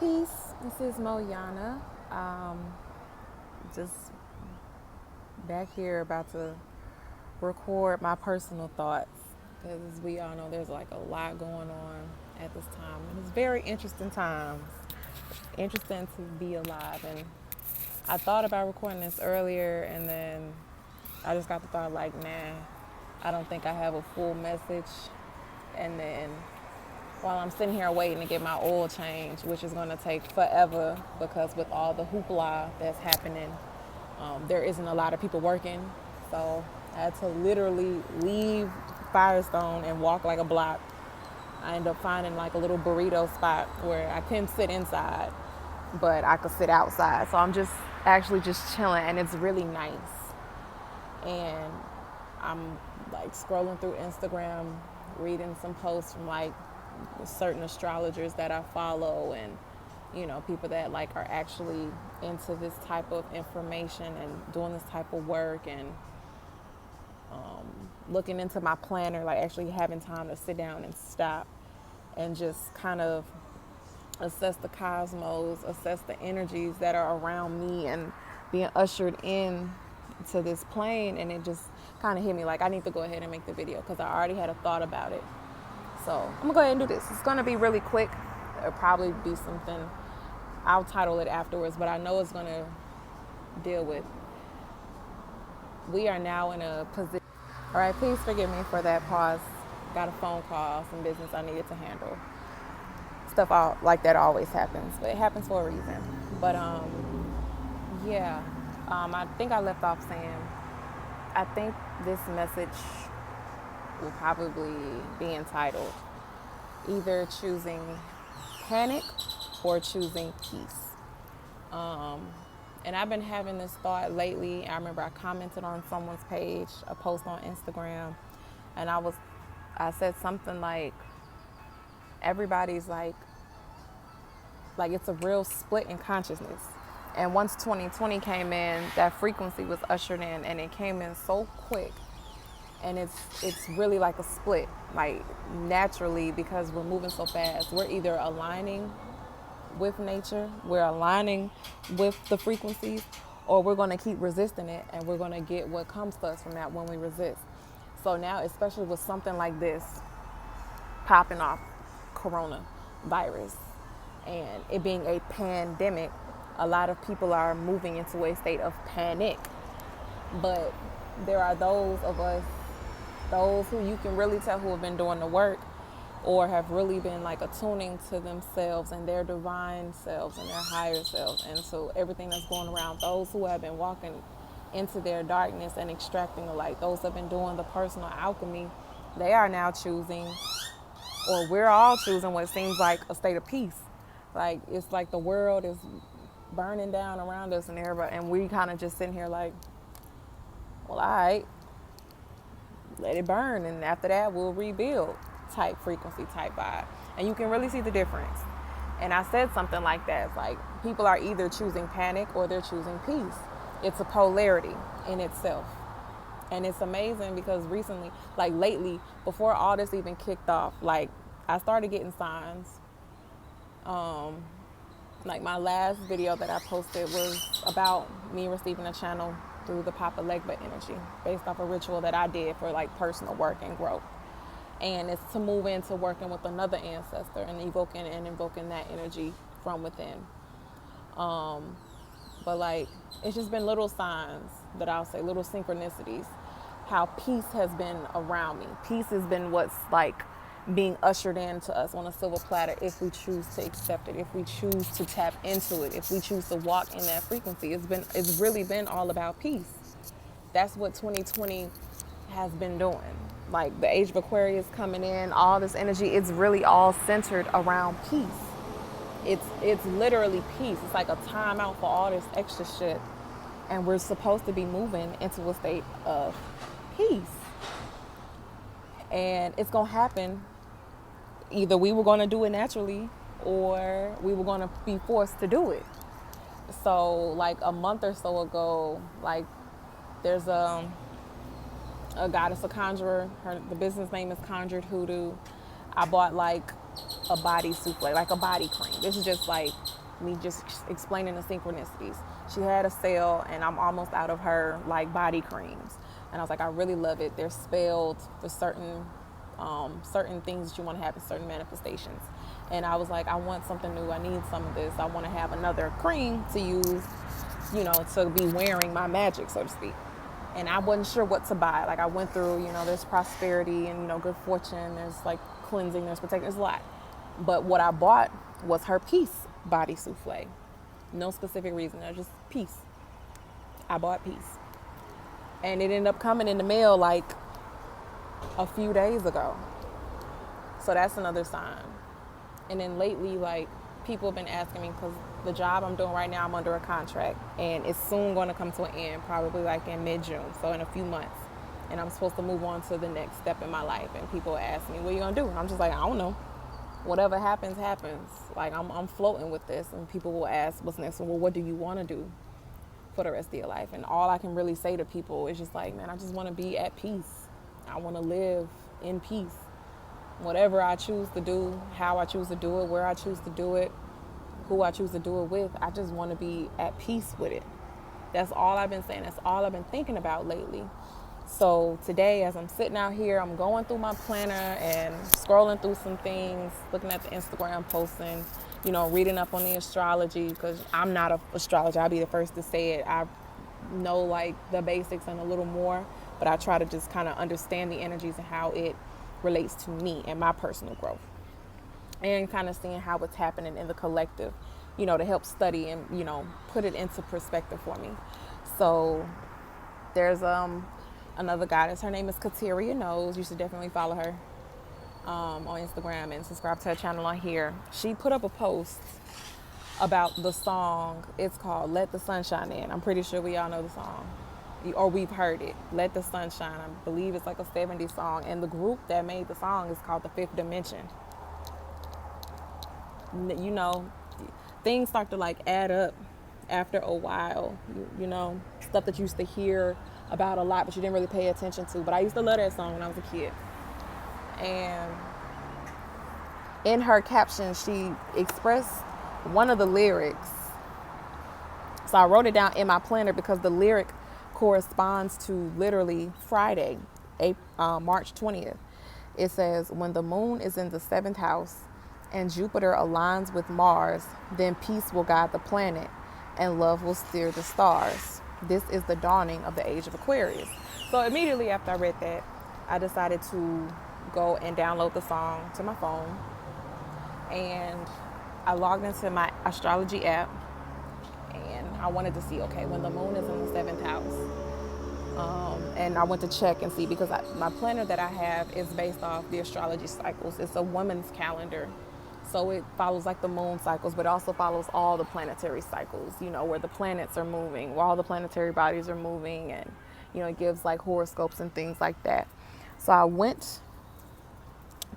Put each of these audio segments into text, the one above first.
Peace. This is Moyana. Just back here about to record my personal thoughts because, as we all know, there's like a lot going on at this time, and it's very interesting times. Interesting to be alive, and I thought about recording this earlier, and then I just got the thought like, nah, I don't think I have a full message, and then while I'm sitting here waiting to get my oil change, which is going to take forever because with all the hoopla that's happening, there isn't a lot of people working. So I had to literally leave Firestone and walk like a block. I ended up finding like a little burrito spot where I couldn't sit inside, but I could sit outside. So I'm just actually just chilling, and it's really nice. And I'm like scrolling through Instagram, reading some posts from like certain astrologers that I follow, and people that like are actually into this type of information and doing this type of work, and looking into my planner, like actually having time to sit down and stop and just kind of assess the cosmos, assess the energies that are around me and being ushered in to this plane. And it just kind of hit me like I need to go ahead and make the video because I already had a thought about it. So I'm gonna go ahead and do this. It's gonna be really quick. It'll probably be something, I'll title it afterwards, but I know it's gonna deal with. We are now in a position. All right, please forgive me for that pause. Got a phone call, some business I needed to handle. Stuff like that always happens, but it happens for a reason. But I think I left off saying, I think this message will probably be entitled either choosing panic or choosing peace. And I've been having this thought lately. I remember I commented on someone's page, a post on Instagram, and I said something like, everybody's like it's a real split in consciousness. And once 2020 came in, that frequency was ushered in, and it came in so quick. And it's really like a split, like naturally, because we're moving so fast. We're either aligning with nature, we're aligning with the frequencies, or we're going to keep resisting it, and we're going to get what comes to us from that when we resist. So now, especially with something like this popping off, coronavirus, and it being a pandemic, a lot of people are moving into a state of panic. But there are those of us, those who you can really tell who have been doing the work or have really been like attuning to themselves and their divine selves and their higher selves, and so everything that's going around, those who have been walking into their darkness and extracting the light, those who have been doing the personal alchemy, they are now choosing, or we're all choosing, what seems like a state of peace. Like it's like the world is burning down around us, and everybody, and we kind of just sitting here like, well, all right, let it burn, and after that we'll rebuild type frequency, type vibe. And you can really see the difference. And I said something like that. It's like people are either choosing panic or they're choosing peace. It's a polarity in itself. And it's amazing because recently, like lately, before all this even kicked off, like I started getting signs. Like my last video that I posted was about me receiving a channel through the Papa Legba energy based off a ritual that I did for like personal work and growth. And it's to move into working with another ancestor and invoking that energy from within. But like, it's just been little signs that I'll say, little synchronicities, how peace has been around me. Peace has been what's like being ushered into us on a silver platter if we choose to accept it, if we choose to tap into it, if we choose to walk in that frequency. It's really been all about peace. That's what 2020 has been doing. Like the age of Aquarius coming in, all this energy, it's really all centered around peace. It's literally peace. It's like a timeout for all this extra shit. And we're supposed to be moving into a state of peace. And it's going to happen. Either we were going to do it naturally or we were going to be forced to do it. So like a month or so ago, like there's a goddess, a conjurer. The business name is Conjured Hoodoo. I bought like a body souffle, like a body cream. This is just like me just explaining the synchronicities. She had a sale and I'm almost out of her like body creams. And I was like, I really love it. They're spelled for certain things that you want to have in certain manifestations. And I was like, I want something new. I need some of this. I want to have another cream to use, to be wearing my magic, so to speak. And I wasn't sure what to buy. Like I went through, there's prosperity and, good fortune. There's like cleansing, there's protection, there's a lot. But what I bought was her Peace body souffle. No specific reason, just Peace. I bought Peace. And it ended up coming in the mail like a few days ago. So that's another sign. And then lately, like, people have been asking me, because the job I'm doing right now, I'm under a contract, and it's soon going to come to an end, probably like in mid-June, so in a few months. And I'm supposed to move on to the next step in my life. And people ask me, what are you going to do? And I'm just like, I don't know. Whatever happens, happens. Like, I'm floating with this. And people will ask, what's next? Well, what do you want to do for the rest of your life? And all I can really say to people is just like, man, I just want to be at peace. I want to live in peace. Whatever I choose to do, how I choose to do it, where I choose to do it, who I choose to do it with, I just want to be at peace with it. That's all I've been saying. That's all I've been thinking about lately. So today, as I'm sitting out here, I'm going through my planner and scrolling through some things, looking at the Instagram posting, reading up on the astrology, because I'm not an astrologer. I'll be the first to say it. I know like the basics and a little more, but I try to just kind of understand the energies and how it relates to me and my personal growth, and kind of seeing how it's happening in the collective, to help study and, put it into perspective for me. So there's another goddess. Her name is Kateria Knows. You should definitely follow her on Instagram and subscribe to her channel on here. She put up a post about the song. It's called Let the Sunshine In. I'm pretty sure we all know the song, or we've heard it. Let the Sunshine. I believe it's like a 70s song. And the group that made the song is called The Fifth Dimension. Things start to like add up after a while. Stuff that you used to hear about a lot, but you didn't really pay attention to. But I used to love that song when I was a kid. And in her caption, she expressed one of the lyrics. So I wrote it down in my planner because the lyric corresponds to literally Friday, March 20th. It says, when the moon is in the 7th house and Jupiter aligns with Mars, then peace will guide the planet and love will steer the stars. This is the dawning of the age of Aquarius. So immediately after I read that, I decided to go and download the song to my phone. And I logged into my astrology app, and I wanted to see, okay, when the moon is in the 7th house. And I went to check and see, because my planner that I have is based off the astrology cycles. It's a woman's calendar. So it follows like the moon cycles, but it also follows all the planetary cycles, where the planets are moving, where all the planetary bodies are moving, and, it gives like horoscopes and things like that. So I went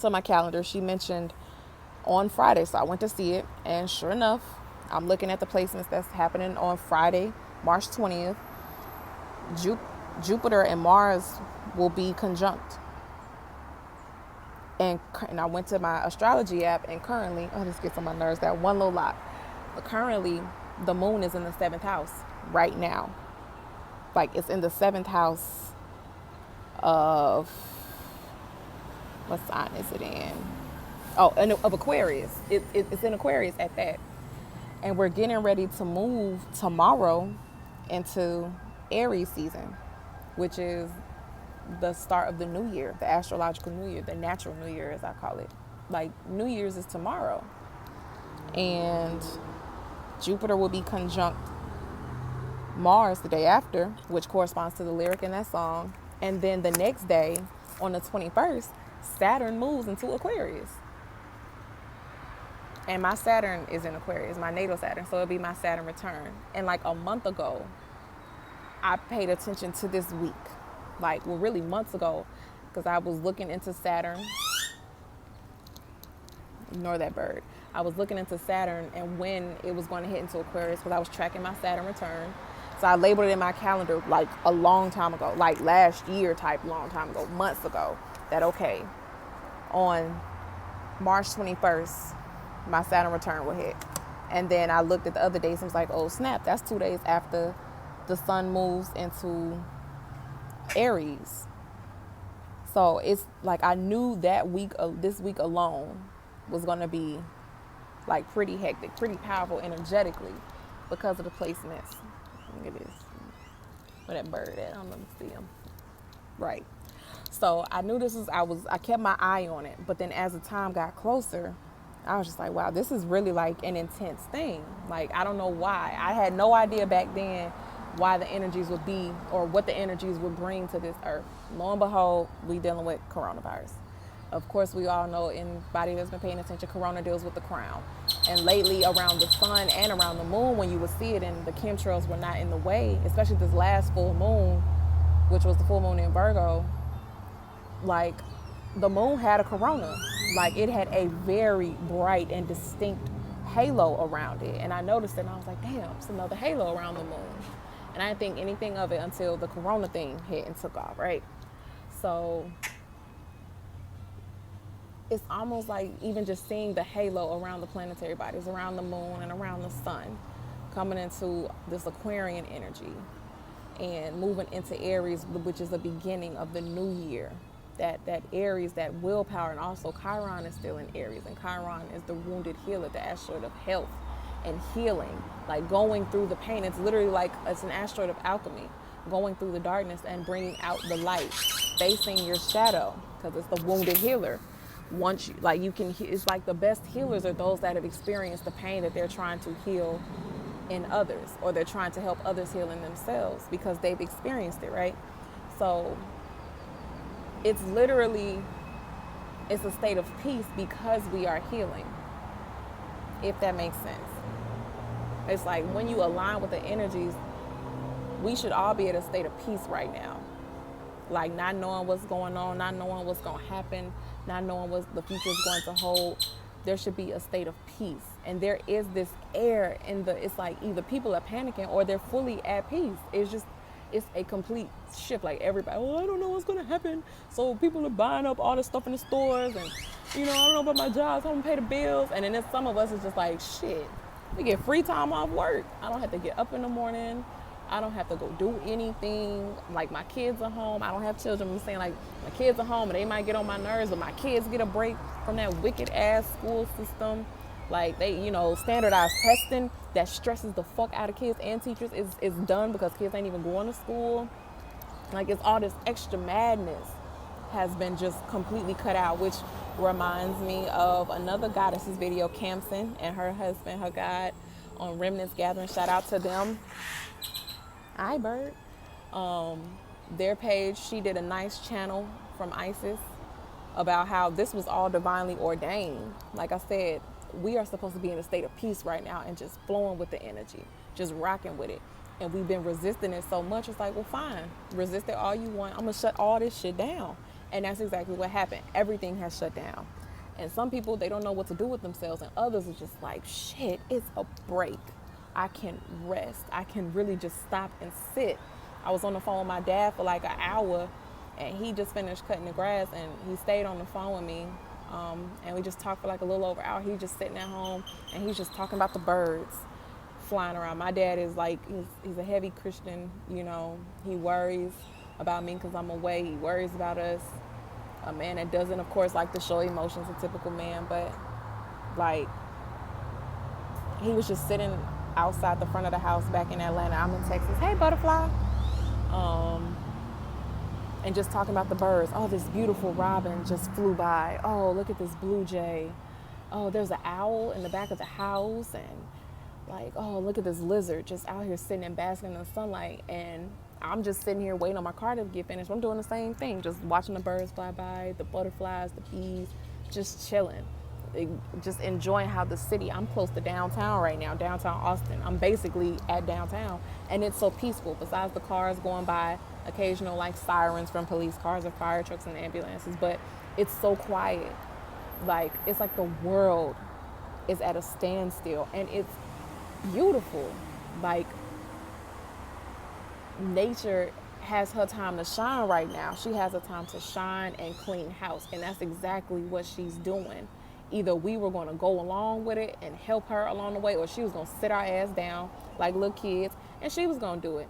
to my calendar. She mentioned on Friday, so I went to see it, and sure enough, I'm looking at the placements that's happening on Friday, March 20th. Jupiter and Mars will be conjunct. And I went to my astrology app, and currently, this gets on my nerves, that one little lot. But currently, the moon is in the 7th house right now. Like, it's in the 7th house of, what sign is it in? Of Aquarius. It's in Aquarius at that. And we're getting ready to move tomorrow into Aries season, which is the start of the new year, the astrological new year, the natural new year, as I call it. Like, New Year's is tomorrow. And Jupiter will be conjunct Mars the day after, which corresponds to the lyric in that song. And then the next day, on the 21st, Saturn moves into Aquarius. And my Saturn is in Aquarius, my natal Saturn, so it'll be my Saturn return. And like a month ago, I paid attention to this week. Really months ago, because I was looking into Saturn. Ignore that bird. I was looking into Saturn and when it was going to hit into Aquarius, because I was tracking my Saturn return. So I labeled it in my calendar like a long time ago, like last year type long time ago, months ago, that okay, on March 21st, my Saturn return will hit. And then I looked at the other dates and was like, oh snap, that's 2 days after the sun moves into Aries. So it's like I knew that week, this week alone was going to be like pretty hectic, pretty powerful energetically because of the placements. Look at this. Where that bird at? I don't know if you see him. Right. So I knew this was, I kept my eye on it. But then as the time got closer, I was just like, wow, this is really like an intense thing. Like, I don't know why. I had no idea back then why the energies would be or what the energies would bring to this earth. Lo and behold, we dealing with coronavirus. Of course, we all know, anybody that's been paying attention, corona deals with the crown. And lately around the sun and around the moon, when you would see it and the chemtrails were not in the way, especially this last full moon, which was the full moon in Virgo, like the moon had a corona. Like it had a very bright and distinct halo around it. And I noticed it and I was like, damn, it's another halo around the moon. And I didn't think anything of it until the corona thing hit and took off, right? So it's almost like even just seeing the halo around the planetary bodies, around the moon and around the sun, coming into this Aquarian energy and moving into Aries, which is the beginning of the new year. That Aries, that willpower, and also Chiron is still in Aries, and Chiron is the wounded healer, the asteroid of health and healing, like going through the pain. It's literally like it's an asteroid of alchemy, going through the darkness and bringing out the light, facing your shadow, because it's the wounded healer. Once you, like you can, it's like the best healers are those that have experienced the pain that they're trying to heal in others, or they're trying to help others heal in themselves because they've experienced it, right? So it's literally, it's a state of peace because we are healing, if that makes sense. It's like when you align with the energies, we should all be at a state of peace right now. Like not knowing what's going on, not knowing what's going to happen, not knowing what the future is going to hold. There should be a state of peace. And there is this air in the, it's like either people are panicking or they're fully at peace. It's just, it's a complete shift. Like everybody, oh, I don't know what's going to happen. So people are buying up all the stuff in the stores and, you know, I don't know about my job, so I'm going to pay the bills. And then some of us is just like, shit, we get free time off work. I don't have to get up in the morning. I don't have to go do anything. Like my kids are home. I don't have children. I'm saying like my kids are home and they might get on my nerves, but my kids get a break from that wicked ass school system. Like they, you know, standardized testing that stresses the fuck out of kids and teachers is done because kids ain't even going to school. Like it's all this extra madness has been just completely cut out, which reminds me of another goddess's video, Kamson and her husband, her god, on Remnants Gathering. Shout out to them. Hi, Bird. Their page, she did a nice channel from Isis about how this was all divinely ordained. Like I said, we are supposed to be in a state of peace right now and just flowing with the energy, just rocking with it. And we've been resisting it so much. It's like, well, fine, resist it all you want. I'm gonna shut all this shit down. And that's exactly what happened. Everything has shut down. And some people, they don't know what to do with themselves. And others are just like, shit, it's a break. I can rest. I can really just stop and sit. I was on the phone with my dad for like an hour and he just finished cutting the grass and he stayed on the phone with me. And we just talked for like a little over an hour. He was just sitting at home and he's just talking about the birds flying around. My dad is like, he's a heavy Christian, you know, he worries about me because I'm away. He worries about us. A man that doesn't, of course, like to show emotions, a typical man, but like he was just sitting outside the front of the house back in Atlanta. I'm in Texas. Hey, butterfly. And just talking about the birds. Oh, this beautiful robin just flew by. Oh, look at this blue jay. Oh, there's an owl in the back of the house. And like, oh, look at this lizard just out here sitting and basking in the sunlight. And I'm just sitting here waiting on my car to get finished. I'm doing the same thing, just watching the birds fly by, the butterflies, the bees, just chilling. Just enjoying how the city, I'm close to downtown right now, downtown Austin. I'm basically at downtown and it's so peaceful. Besides the cars going by, occasional like sirens from police cars or fire trucks and ambulances, but it's so quiet. Like it's like the world is at a standstill and it's beautiful. Like nature has her time to shine right now. She has a time to shine and clean house, and that's exactly what she's doing. either we were going to go along with it and help her along the way, or she was going to sit our ass down like little kids and she was going to do it.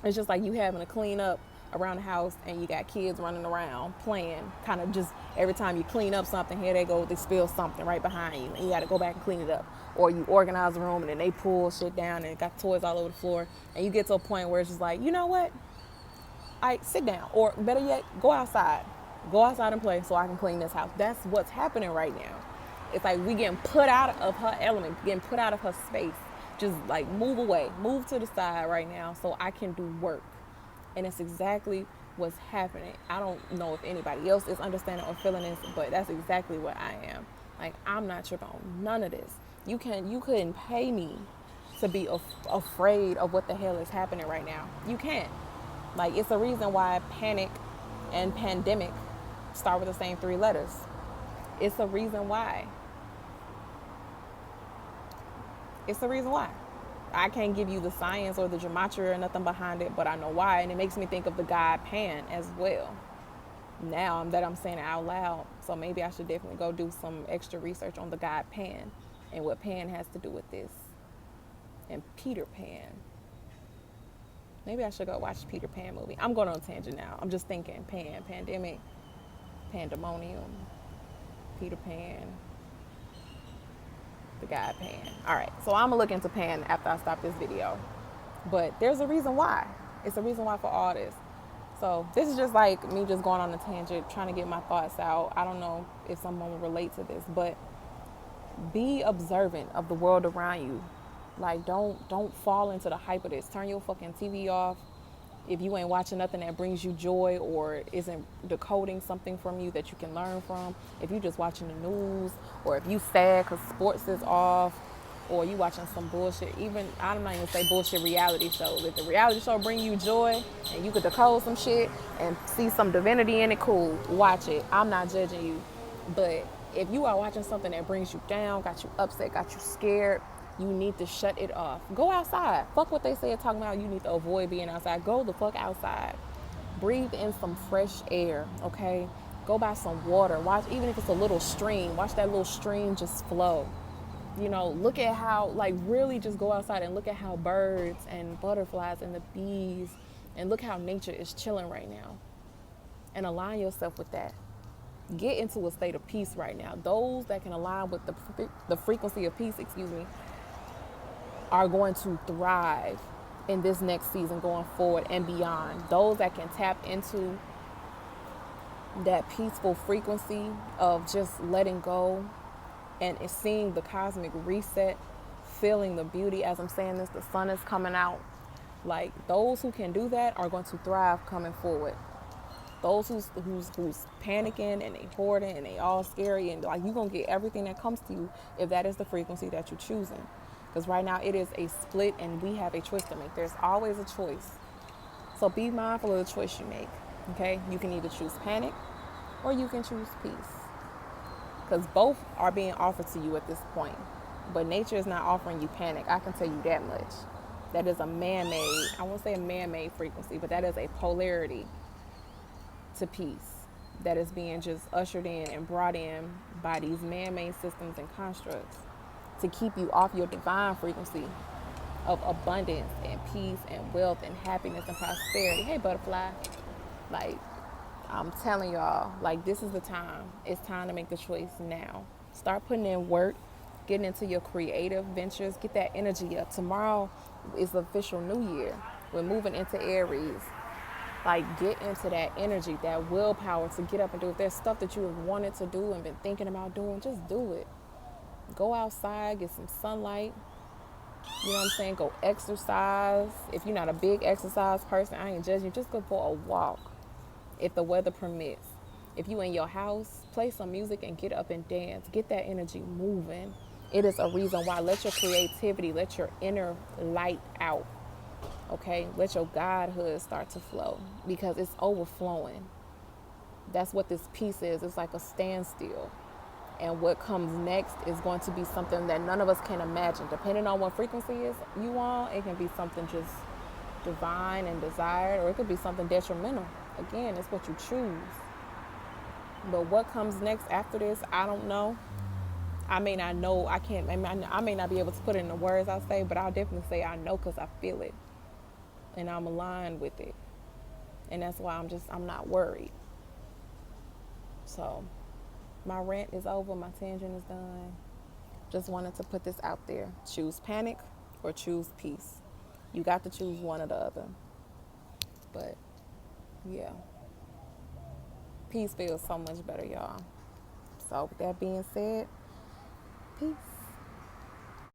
It's just like you having to clean up around the house and you got kids running around playing, kind of just every time you clean up something, here they go, they spill something right behind you and you got to go back and clean it up. Or you organize the room and then they pull shit down and got toys all over the floor, and you get to a point where it's just like, you know what, sit down, or better yet, go outside and play so I can clean this house. That's what's happening right now. It's like we getting put out of her element, getting put out of her space. Just like move away, move to the side right now so I can do work. And it's exactly what's happening. I don't know if anybody else is understanding or feeling this, but that's exactly what I am. Like, I'm not tripping on none of this. You couldn't pay me to be afraid of what the hell is happening right now. You can't. Like, it's a reason why panic and pandemic start with the same 3 letters. It's a reason why. It's the reason why. I can't give you the science or the gematria or nothing behind it, but I know why. And it makes me think of the god Pan as well. Now that I'm saying it out loud, so maybe I should definitely go do some extra research on the god Pan and what Pan has to do with this. And Peter Pan. Maybe I should go watch the Peter Pan movie. I'm going on a tangent now. I'm just thinking Pan, pandemic, pandemonium, Peter Pan, the guy Pan. All right, so I'm gonna look into Pan after I stop this video. But there's a reason why. It's a reason why for all this. So this is just like me just going on a tangent, trying to get my thoughts out. I don't know if someone will relate to this, but be observant of the world around you. Like, don't fall into the hype of this. Turn your fucking TV off. If you ain't watching nothing that brings you joy or isn't decoding something from you that you can learn from, if you just watching the news, or if you sad because sports is off, or you watching some bullshit, even, I'm not even say bullshit reality shows. If the reality show bring you joy and you could decode some shit and see some divinity in it, cool, watch it. I'm not judging you. But if you are watching something that brings you down, got you upset, got you scared, you need to shut it off. Go outside. Fuck what they say talking about you need to avoid being outside. Go the fuck outside. Breathe in some fresh air, okay? Go buy some water. Watch, even if it's a little stream, watch that little stream just flow. You know, look at how, like, really just go outside and look at how birds and butterflies and the bees, and look how nature is chilling right now. And align yourself with that. Get into a state of peace right now. Those that can align with the frequency of peace, are going to thrive in this next season going forward and beyond. Those that can tap into that peaceful frequency of just letting go and seeing the cosmic reset, feeling the beauty. As I'm saying this, the sun is coming out. Like, those who can do that are going to thrive coming forward. Those who's panicking and they hoarding and they all scary, and like, you're going to get everything that comes to you if that is the frequency that you're choosing. Because right now it is a split and we have a choice to make. There's always a choice. So be mindful of the choice you make, okay? You can either choose panic or you can choose peace. Because both are being offered to you at this point. But nature is not offering you panic. I can tell you that much. That is a man-made, I won't say a man-made frequency, but that is a polarity to peace that is being just ushered in and brought in by these man-made systems and constructs to keep you off your divine frequency of abundance and peace and wealth and happiness and prosperity. Hey, butterfly. Like, I'm telling y'all, like, this is the time. It's time to make the choice now. Start putting in work, getting into your creative ventures, get that energy up. Tomorrow is the official new year. We're moving into Aries. Like, get into that energy, that willpower to get up and do it. If there's stuff that you have wanted to do and been thinking about doing, just do it. Go outside, get some sunlight. You know what I'm saying? Go exercise. If you're not a big exercise person, I ain't judging you. Just go for a walk if the weather permits. If you in your house, play some music and get up and dance. Get that energy moving. It is a reason why. Let your creativity, let your inner light out. Okay? Let your godhood start to flow because it's overflowing. That's what this piece is. It's like a standstill. And what comes next is going to be something that none of us can imagine. Depending on what frequency is you on, it can be something just divine and desired, or it could be something detrimental. Again, it's what you choose. But what comes next after this, I don't know. I may not know, I can't, I may not be able to put it in the words I say, but I'll definitely say I know because I feel it and I'm aligned with it. And that's why I'm not worried. So my rant is over, my tangent is done. Just wanted to put this out there. Choose panic or choose peace. You got to choose one or the other. But yeah, peace feels so much better, y'all. So with that being said, peace.